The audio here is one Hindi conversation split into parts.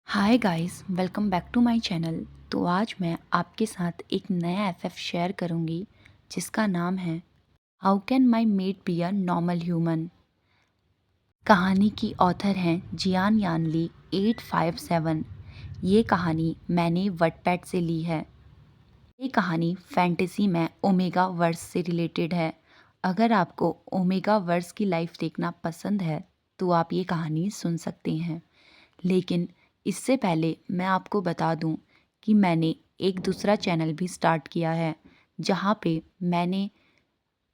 Hi guys, welcome back to my channel. तो आज मैं आपके साथ एक नया एफएफ शेयर करूंगी जिसका नाम है how can my mate be a normal human. कहानी की ऑथर हैं जियान यानली 857। ये कहानी मैंने वटपैड से ली है। ये कहानी फैंटेसी में ओमेगा वर्स से रिलेटेड है। अगर आपको ओमेगा वर्स की लाइफ देखना पसंद है तो आप ये कहानी सुन सकते हैं। लेकिन इससे पहले मैं आपको बता दूं कि मैंने एक दूसरा चैनल भी स्टार्ट किया है जहां पे मैंने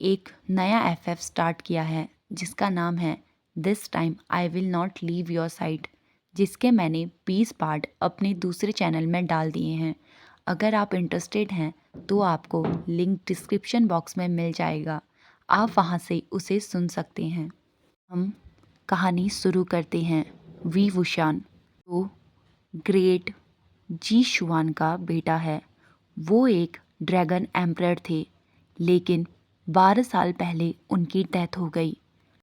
एक नया एफएफ स्टार्ट किया है जिसका नाम है this time I will not leave your side, जिसके मैंने 20 पार्ट अपने दूसरे चैनल में डाल दिए हैं। अगर आप इंटरेस्टेड हैं तो आपको लिंक डिस्क्रिप्शन बॉक्स में मिल जाएगा, आप वहां से उसे सुन सकते हैं। हम कहानी शुरू करते हैं। वी वुशान तो ग्रेट जी शुआन का बेटा है। वो एक ड्रैगन एम्परर थे, लेकिन 12 साल पहले उनकी डेथ हो गई।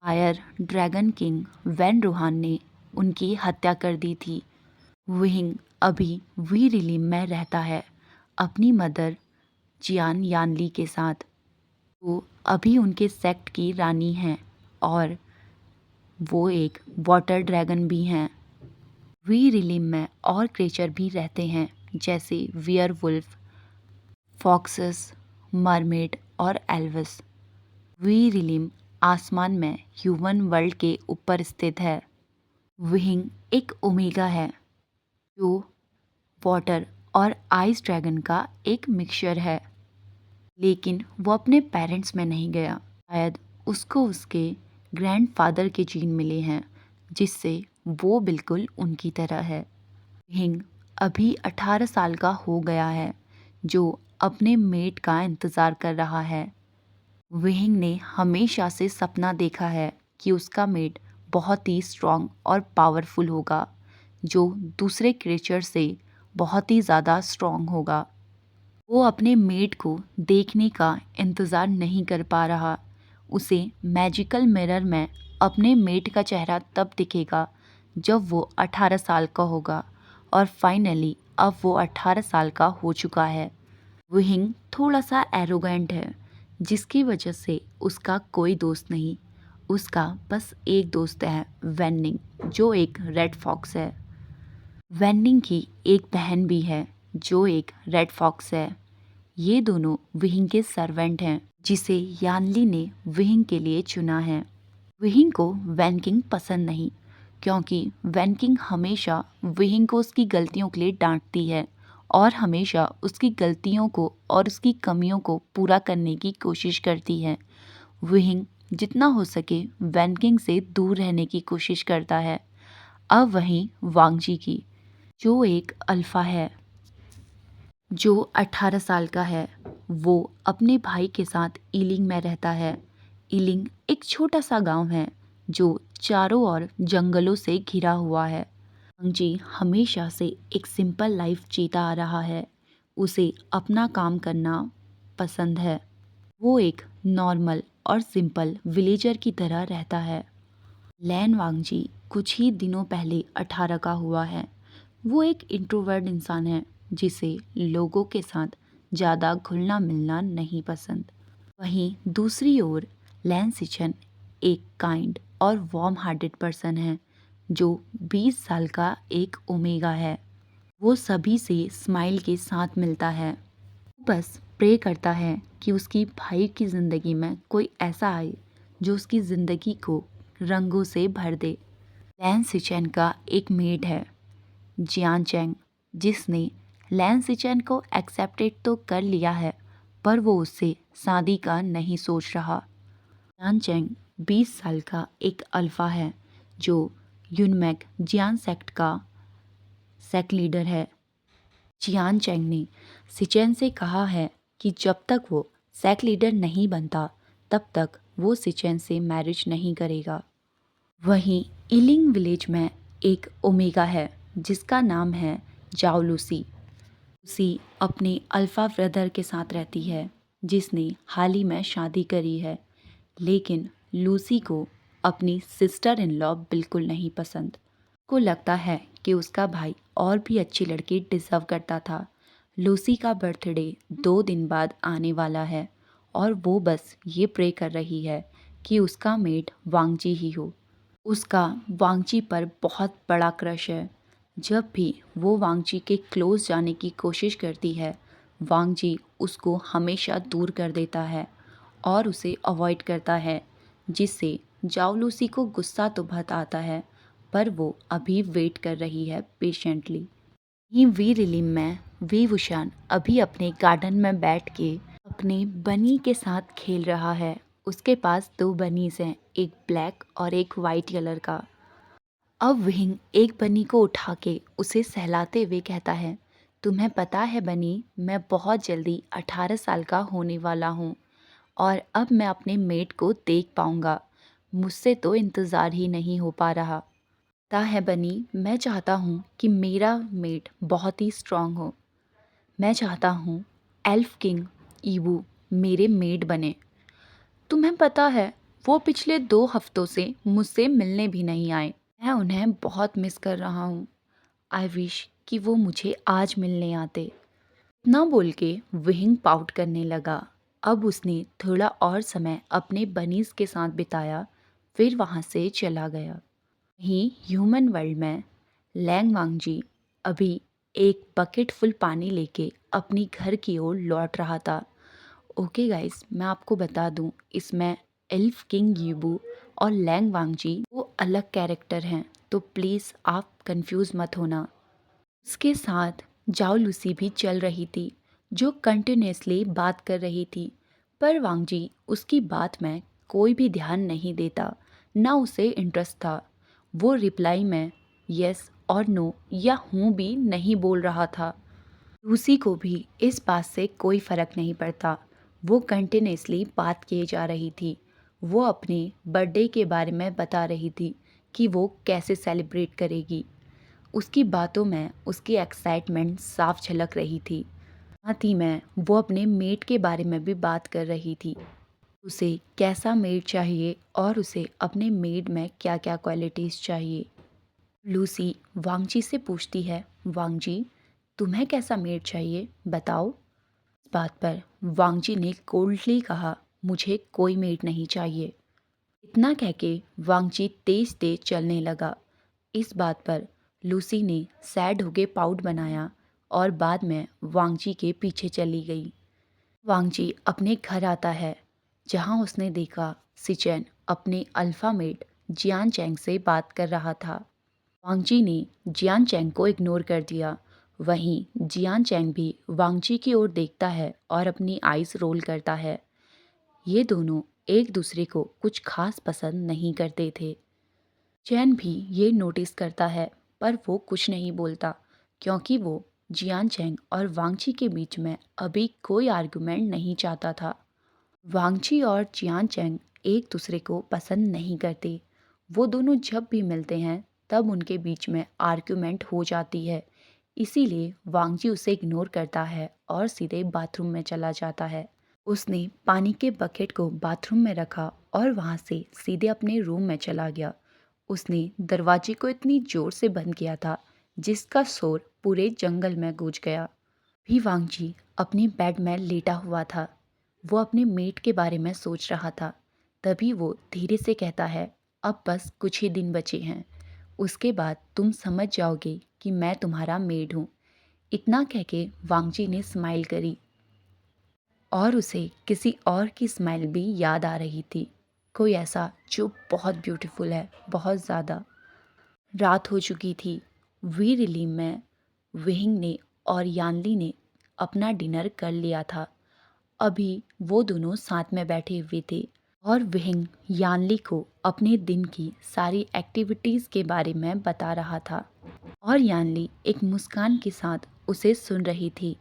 Fire dragon king Van Ruhan ने उनकी हत्या कर दी थी। विंग अभी वी रिलीम में रहता है अपनी मदर जियान यानली के साथ। वो अभी उनके सेक्ट की रानी हैं और वो एक वाटर ड्रैगन भी हैं। वी रिलीम में और क्रिएचर भी रहते हैं जैसे वियर वुल्फ, फॉक्सेस, मरमेड और एल्विस। वी रिलीम आसमान में ह्यूमन वर्ल्ड के ऊपर स्थित है। विंग एक ओमेगा है जो वाटर और आइस ड्रैगन का एक मिक्सचर है, लेकिन वो अपने पेरेंट्स में नहीं गया। शायद उसको उसके ग्रैंडफादर के जीन मिले हैं जिससे वो बिल्कुल उनकी तरह है। हिंग अभी 18 साल का हो गया है जो अपने मेट का इंतज़ार कर रहा है। विहिंग ने हमेशा से सपना देखा है कि उसका मेट बहुत ही स्ट्रॉन्ग और पावरफुल होगा, जो दूसरे क्रिएचर से बहुत ही ज़्यादा स्ट्रॉन्ग होगा। वो अपने मेट को देखने का इंतज़ार नहीं कर पा रहा। उसे मैजिकल मिरर में अपने मेट का चेहरा तब दिखेगा जब वो 18 साल का होगा, और फाइनली अब वो 18 साल का हो चुका है। विंग थोड़ा सा एरोगेंट है जिसकी वजह से उसका कोई दोस्त नहीं। उसका बस एक दोस्त है, वेनिंग, जो एक रेड फॉक्स है। वेनिंग की एक बहन भी है जो एक रेड फॉक्स है। ये दोनों विहिंग के सर्वेंट हैं जिसे यानली ने विहिंग के लिए चुना है। विहिंग को वैनकिंग पसंद नहीं क्योंकि वैनकिंग हमेशा विहिंग को उसकी गलतियों के लिए डांटती है और हमेशा उसकी गलतियों को और उसकी कमियों को पूरा करने की कोशिश करती है। विहिंग जितना हो सके वैनकिंग से दूर रहने की कोशिश करता है। अब वहीं वांगजी की, जो एक अल्फा है, जो 18 साल का है। वो अपने भाई के साथ ईलिंग में रहता है। ईलिंग एक छोटा सा गांव है जो चारों ओर जंगलों से घिरा हुआ है। जी हमेशा से एक सिंपल लाइफ जीता आ रहा है। उसे अपना काम करना पसंद है। वो एक नॉर्मल और सिंपल विलेजर की तरह रहता है। लैन वांगजी कुछ ही दिनों पहले 18 का हुआ है। वो एक इंट्रोवर्ट इंसान है जिसे लोगों के साथ ज़्यादा घुलना मिलना नहीं पसंद। वहीं दूसरी ओर लैन सिचन एक काइंड और वार्म हार्टेड पर्सन है जो 20 साल का एक ओमेगा है। वो सभी से स्माइल के साथ मिलता है। वो बस प्रे करता है कि उसकी भाई की ज़िंदगी में कोई ऐसा आए जो उसकी ज़िंदगी को रंगों से भर दे। लैन सिचन का एक मेड है, जियान चैंग, जिसने लैन सिचन को एक्सेप्टेड तो कर लिया है पर वो उससे शादी का नहीं सोच रहा। जियान चैंग 20 साल का एक अल्फा है जो यूनमैक जियान सेक्ट का सेक्ट लीडर है। जियान चैंग ने सिचेन से कहा है कि जब तक वो सेक्ट लीडर नहीं बनता तब तक वो सिचेन से मैरिज नहीं करेगा। वहीं इलिंग विलेज में एक ओमेगा है जिसका नाम है जाओ लूसी। लूसी अपने अल्फा ब्रदर के साथ रहती है जिसने हाल ही में शादी करी है, लेकिन लूसी को अपनी सिस्टर इन लॉ बिल्कुल नहीं पसंद। को लगता है कि उसका भाई और भी अच्छी लड़की डिज़र्व करता था। लूसी का बर्थडे 2 दिन बाद आने वाला है और वो बस ये प्रे कर रही है कि उसका मेट वांगजी ही हो। उसका वांगजी पर बहुत बड़ा क्रश है। जब भी वो वांगजी के क्लोज जाने की कोशिश करती है, वांगजी उसको हमेशा दूर कर देता है और उसे अवॉइड करता है, जिससे जाओ लूसी को गुस्सा तो बहुत आता है, पर वो अभी वेट कर रही है पेशेंटली। ही वी रिलीम में वी वुशान अभी अपने गार्डन में बैठ के अपने बनी के साथ खेल रहा है। उसके पास 2 बनीज हैं, एक ब्लैक और एक वाइट कलर का। अब विंग एक बनी को उठा के उसे सहलाते हुए कहता है, तुम्हें पता है बनी, मैं बहुत जल्दी 18 साल का होने वाला हूँ और अब मैं अपने मेट को देख पाऊंगा। मुझसे तो इंतज़ार ही नहीं हो पा रहा। पता है बनी, मैं चाहता हूँ कि मेरा मेट बहुत ही स्ट्रांग हो। मैं चाहता हूँ एल्फ किंग ईवू मेरे मेड बने। तुम्हें पता है, वो पिछले 2 हफ्तों से मुझसे मिलने भी नहीं आए। मैं उन्हें बहुत मिस कर रहा हूँ। आई विश कि वो मुझे आज मिलने आते। इतना बोल के विंग पाउट करने लगा। अब उसने थोड़ा और समय अपने बनीज के साथ बिताया, फिर वहाँ से चला गया। वहीं ह्यूमन वर्ल्ड में लैंग वांगजी अभी एक बकेट फुल पानी लेके अपनी घर की ओर लौट रहा था। ओके गाइस, मैं आपको बता दूं, इसमें एल्फ किंग यीबू और लैंग वांगजी वो अलग कैरेक्टर हैं, तो प्लीज़ आप कंफ्यूज मत होना। उसके साथ जाओ लूसी भी चल रही थी, जो कंटिन्यूसली बात कर रही थी, पर वांगजी उसकी बात में कोई भी ध्यान नहीं देता, ना उसे इंटरेस्ट था। वो रिप्लाई में यस और नो या हूँ भी नहीं बोल रहा था। लूसी को भी इस बात से कोई फ़र्क नहीं पड़ता। वो कंटिन्यूसली बात किए जा रही थी। वो अपने बर्थडे के बारे में बता रही थी कि वो कैसे सेलिब्रेट करेगी। उसकी बातों में उसकी एक्साइटमेंट साफ झलक रही थी। साथ ही में वो अपने मेट के बारे में भी बात कर रही थी। उसे कैसा मेड चाहिए और उसे अपने मेड में क्या क्या क्वालिटीज़ चाहिए। लूसी वांगजी से पूछती है, वांगजी तुम्हें कैसा मेड चाहिए बताओ। इस बात पर वांगजी ने कोल्डली कहा, मुझे कोई मेड नहीं चाहिए। इतना कह के वांगजी तेज तेज चलने लगा। इस बात पर लूसी ने सैड होके पाउट बनाया और बाद में वांगजी के पीछे चली गई। वांगजी अपने घर आता है, जहां उसने देखा सिचेन अपने अल्फा मेट जियान चैंग से बात कर रहा था। वांगजी ने जियान चैंग को इग्नोर कर दिया। वहीं जियान चैंग भी वांगजी की ओर देखता है और अपनी आइज़ रोल करता है। ये दोनों एक दूसरे को कुछ खास पसंद नहीं करते थे। चैन भी ये नोटिस करता है, पर वो कुछ नहीं बोलता, क्योंकि वो जियान चैंग और वांगजी के बीच में अभी कोई आर्गुमेंट नहीं चाहता था। वांगजी और जियान चैंग एक दूसरे को पसंद नहीं करते। वो दोनों जब भी मिलते हैं तब उनके बीच में आर्गुमेंट हो जाती है। इसीलिए वांगजी उसे इग्नोर करता है और सीधे बाथरूम में चला जाता है। उसने पानी के बकेट को बाथरूम में रखा और वहाँ से सीधे अपने रूम में चला गया। उसने दरवाजे को इतनी जोर से बंद किया था जिसका शोर पूरे जंगल में गूंज गया। भी वांगजी अपने बेड में लेटा हुआ था। वो अपने मेट के बारे में सोच रहा था। तभी वो धीरे से कहता है, अब बस कुछ ही दिन बचे हैं, उसके बाद तुम समझ जाओगे कि मैं तुम्हारा मेड हूँ। इतना कह के वांगजी ने स्माइल करी और उसे किसी और की स्माइल भी याद आ रही थी, कोई ऐसा जो बहुत ब्यूटीफुल है, बहुत ज़्यादा। रात हो चुकी थी। वी रिलीम में विंग ने और यानली ने अपना डिनर कर लिया था। अभी वो दोनों साथ में बैठे हुए थे और विंग यानली को अपने दिन की सारी एक्टिविटीज़ के बारे में बता रहा था और यानली एक मुस्कान के साथ उसे सुन रही थी।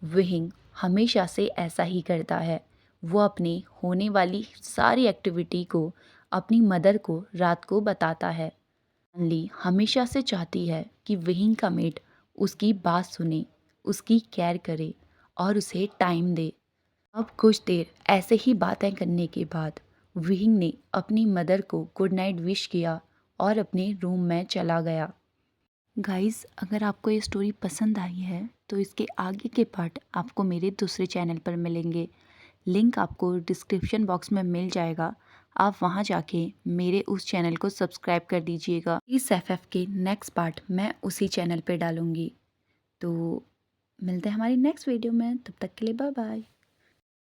विंग हमेशा से ऐसा ही करता है। वो अपनी होने वाली सारी एक्टिविटी को अपनी मदर को रात को बताता है। यानली हमेशा से चाहती है कि विंग का मेट उसकी बात सुने, उसकी केयर करे और उसे टाइम दे। अब कुछ देर ऐसे ही बातें करने के बाद विंग ने अपनी मदर को गुड नाइट विश किया और अपने रूम में चला गया। गाइस, अगर आपको ये स्टोरी पसंद आई है तो इसके आगे के पार्ट आपको मेरे दूसरे चैनल पर मिलेंगे। लिंक आपको डिस्क्रिप्शन बॉक्स में मिल जाएगा। आप वहाँ जाके मेरे उस चैनल को सब्सक्राइब कर दीजिएगा। इस एफएफ के नेक्स्ट पार्ट मैं उसी चैनल पे डालूँगी। तो मिलते हैं हमारी नेक्स्ट वीडियो में, तब तक के लिए बाय बाय।